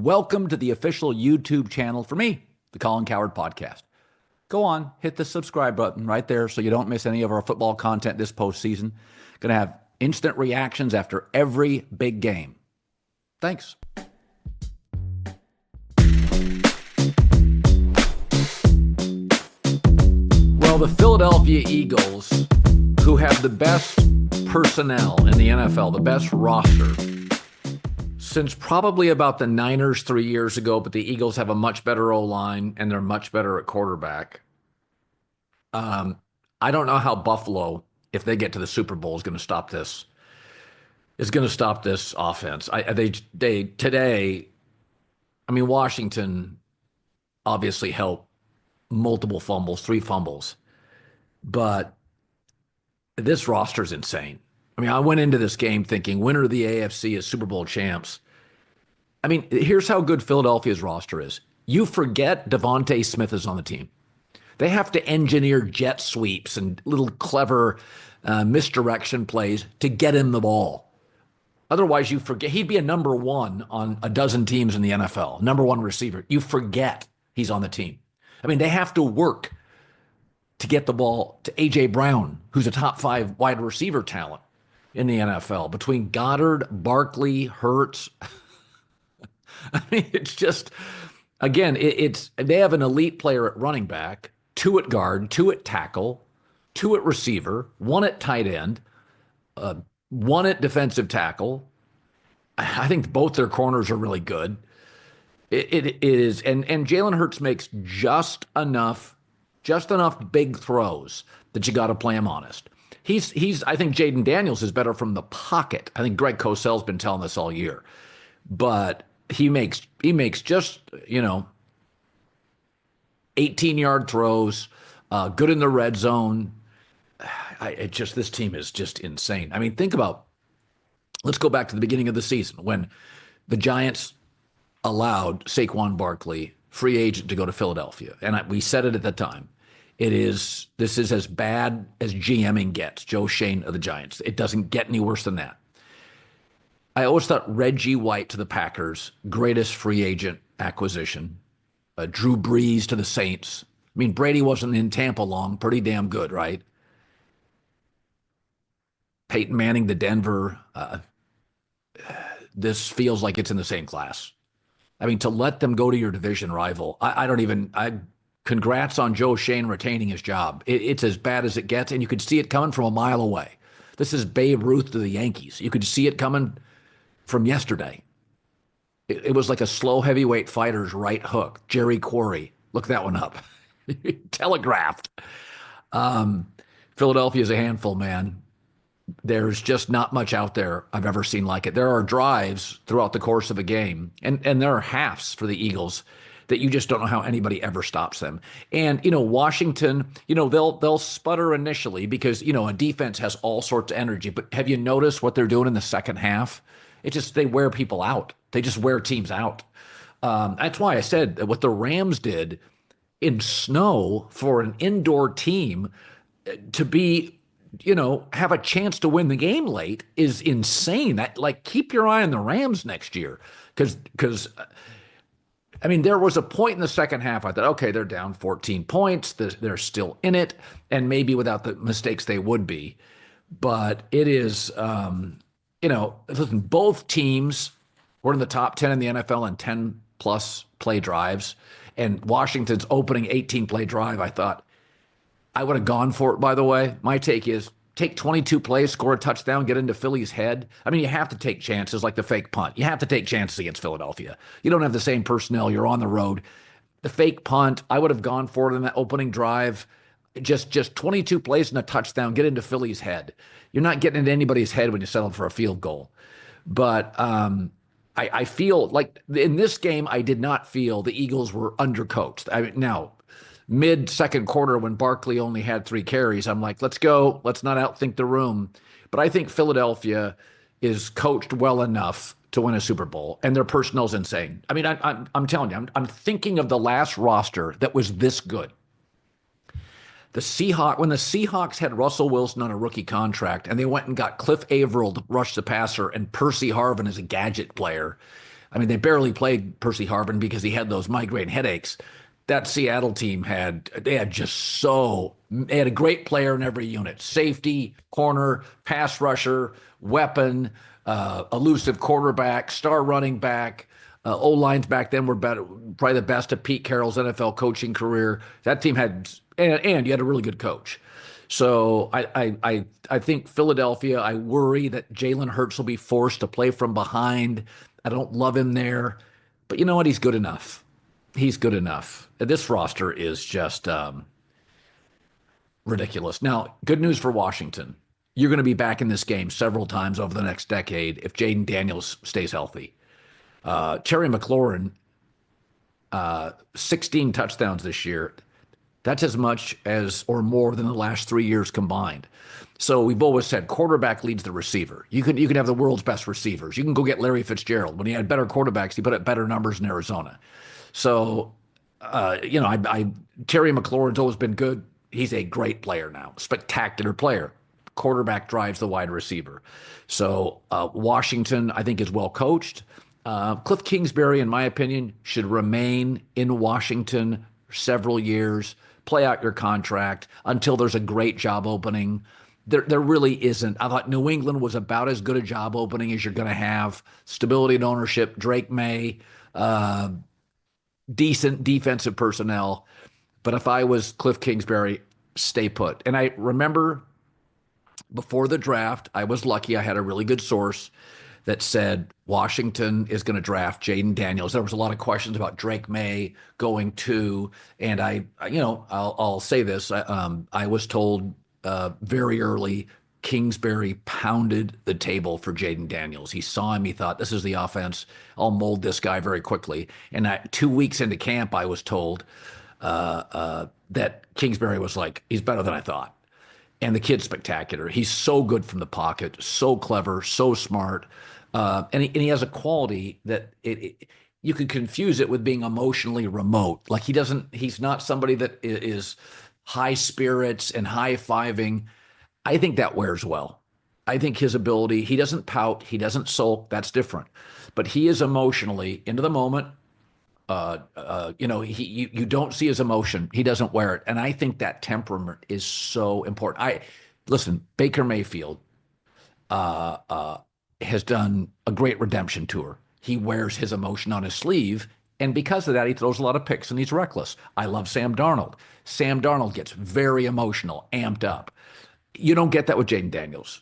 welcome to the official YouTube channel for me, the Colin Cowherd Podcast. Go on, hit the subscribe button right there so you don't miss any of our football content this postseason. Going to have instant reactions after every big game. Thanks. Well, the Philadelphia Eagles, who have the best personnel in the NFL, the best roster, since probably about the Niners 3 years ago, but the Eagles have a much better O-line and they're much better at quarterback. I don't know how Buffalo, if they get to the Super Bowl, is going to stop this. Is going to stop this offense. Washington obviously helped multiple fumbles, 3 fumbles, but this roster is insane. I mean, I went into this game thinking winner of the AFC is Super Bowl champs. I mean, here's how good Philadelphia's roster is. You forget Devontae Smith is on the team. They have to engineer jet sweeps and little clever misdirection plays to get him the ball. Otherwise, you forget. He'd be a number 1 on a dozen teams in the NFL, number 1 receiver. You forget he's on the team. I mean, they have to work to get the ball to A.J. Brown, who's a top 5 wide receiver talent in the NFL. Between Goddard, Barkley, Hurts, I mean, it's just, again, they have an elite player at running back, 2 at guard, 2 at tackle, 2 at receiver, 1 at tight end, 1 at defensive tackle. I think both their corners are really good. It is, and Jalen Hurts makes just enough big throws that you got to play him honest. I think Jaden Daniels is better from the pocket. I think Greg Cosell's been telling us all year, but he makes just 18-yard throws, good in the red zone. This team is just insane. I mean, let's go back to the beginning of the season when the Giants allowed Saquon Barkley, free agent, to go to Philadelphia. And we said it at the time. This is as bad as GMing gets, Joe Schoen of the Giants. It doesn't get any worse than that. I always thought Reggie White to the Packers, greatest free agent acquisition. Drew Brees to the Saints. I mean, Brady wasn't in Tampa long, pretty damn good, right? Peyton Manning to Denver. This feels like it's in the same class. I mean, to let them go to your division rival, congrats on Joe Schoen retaining his job. It's as bad as it gets, and you could see it coming from a mile away. This is Babe Ruth to the Yankees. You could see it coming from yesterday. It was like a slow heavyweight fighter's right hook. Jerry Quarry. Look that one up. Telegraphed. Philadelphia is a handful, man. There's just not much out there I've ever seen like it. There are drives throughout the course of a game, and there are halves for the Eagles that you just don't know how anybody ever stops them. And, Washington, they'll sputter initially because, a defense has all sorts of energy. But have you noticed what they're doing in the second half? They wear people out. They just wear teams out. That's why I said that what the Rams did in snow for an indoor team to be, have a chance to win the game late is insane. Keep your eye on the Rams next year. Because there was a point in the second half I thought, okay, they're down 14 points. They're still in it. And maybe without the mistakes they would be. But it is, listen, both teams were in the top 10 in the NFL in 10-plus play drives. And Washington's opening 18-play drive, I thought, I would have gone for it, by the way. My take is take 22 plays, score a touchdown, get into Philly's head. I mean, you have to take chances like the fake punt. You have to take chances against Philadelphia. You don't have the same personnel. You're on the road. The fake punt, I would have gone for it in that opening drive. Just 22 plays and a touchdown, get into Philly's head. You're not getting into anybody's head when you settle for a field goal. But I feel like in this game, I did not feel the Eagles were undercoached. Now, mid-second quarter when Barkley only had 3 carries, I'm like, let's go. Let's not outthink the room. But I think Philadelphia is coached well enough to win a Super Bowl, and their personnel's insane. I mean, I'm telling you, I'm thinking of the last roster that was this good. When the Seahawks had Russell Wilson on a rookie contract, and they went and got Cliff Averill to rush the passer and Percy Harvin as a gadget player. I mean, they barely played Percy Harvin because he had those migraine headaches. That Seattle team they had a great player in every unit: safety, corner, pass rusher, weapon, elusive quarterback, star running back. O-lines back then were better, probably the best of Pete Carroll's NFL coaching career. That team and you had a really good coach. So I think Philadelphia, I worry that Jalen Hurts will be forced to play from behind. I don't love him there, but you know what? He's good enough. He's good enough. This roster is just ridiculous. Now, good news for Washington. You're going to be back in this game several times over the next decade if Jaden Daniels stays healthy. Terry McLaurin, 16 touchdowns this year. That's as much as or more than the last 3 years combined. So we've always said quarterback leads the receiver. You can have the world's best receivers. You can go get Larry Fitzgerald. When he had better quarterbacks, he put up better numbers in Arizona. So, Terry McLaurin's always been good. He's a great player now, spectacular player. Quarterback drives the wide receiver. So Washington, I think, is well coached. Cliff Kingsbury, in my opinion, should remain in Washington several years, play out your contract until there's a great job opening. There really isn't. I thought New England was about as good a job opening as you're going to have. Stability and ownership, Drake May, decent defensive personnel. But if I was Cliff Kingsbury, stay put. And I remember before the draft, I was lucky. I had a really good source that said Washington is going to draft Jaden Daniels. There was a lot of questions about Drake May going to, and I'll say this. I was told very early Kingsbury pounded the table for Jaden Daniels. He saw him. He thought, this is the offense. I'll mold this guy very quickly. And 2 weeks into camp, I was told that Kingsbury was like, he's better than I thought. And the kid's spectacular. He's so good from the pocket, so clever, so smart. And he has a quality that you could confuse it with being emotionally remote. Like he's not somebody that is high spirits and high-fiving. I think that wears well. I think his ability, he doesn't pout, he doesn't sulk, that's different. But he is emotionally into the moment. You don't see his emotion. He doesn't wear it. And I think that temperament is so important. Listen, Baker Mayfield has done a great redemption tour. He wears his emotion on his sleeve. And because of that, he throws a lot of picks and he's reckless. I love Sam Darnold. Sam Darnold gets very emotional, amped up. You don't get that with Jaden Daniels.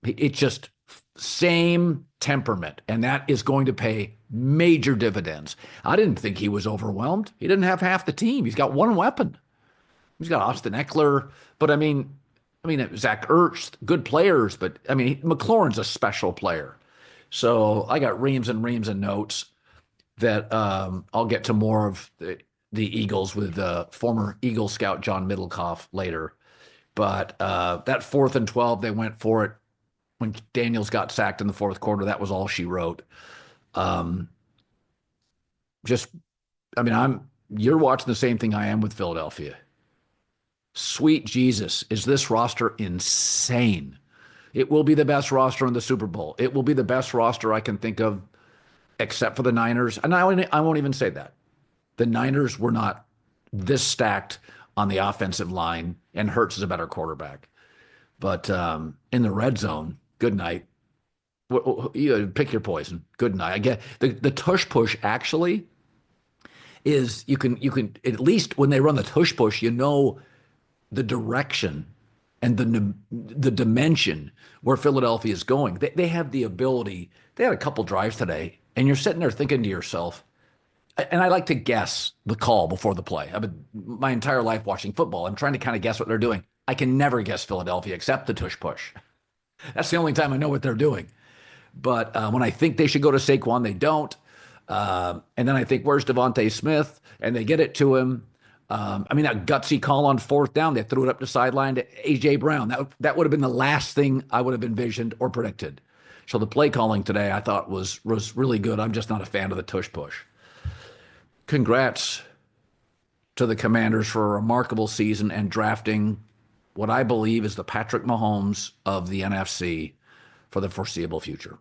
It's just same temperament, and that is going to pay major dividends. I didn't think he was overwhelmed. He didn't have half the team. He's got one weapon. He's got Austin Eckler, but I mean, Zach Ertz, good players, but I mean, McLaurin's a special player. So I got reams and reams of notes that I'll get to more of the Eagles with former Eagle scout John Middlecoff later. But that 4th and 12, they went for it. When Daniels got sacked in the fourth quarter, that was all she wrote. You're watching the same thing I am with Philadelphia. Sweet Jesus, is this roster insane? It will be the best roster in the Super Bowl. It will be the best roster I can think of, except for the Niners. And I won't even say that. The Niners were not this stacked on the offensive line, and Hurts is a better quarterback. But in the red zone, good night. You pick your poison. Good night. I get the tush push actually is you can at least when they run the tush push, you know the direction and the dimension where Philadelphia is going. They have the ability. They had a couple drives today, and you're sitting there thinking to yourself, and I like to guess the call before the play. I've been my entire life watching football. I'm trying to kind of guess what they're doing. I can never guess Philadelphia except the tush push. That's the only time I know what they're doing. But when I think they should go to Saquon, they don't. And then I think, where's Devontae Smith? And they get it to him. That gutsy call on 4th down, they threw it up the sideline to A.J. Brown. That would have been the last thing I would have envisioned or predicted. So the play calling today I thought was really good. I'm just not a fan of the tush push. Congrats to the Commanders for a remarkable season and drafting what I believe is the Patrick Mahomes of the NFC for the foreseeable future.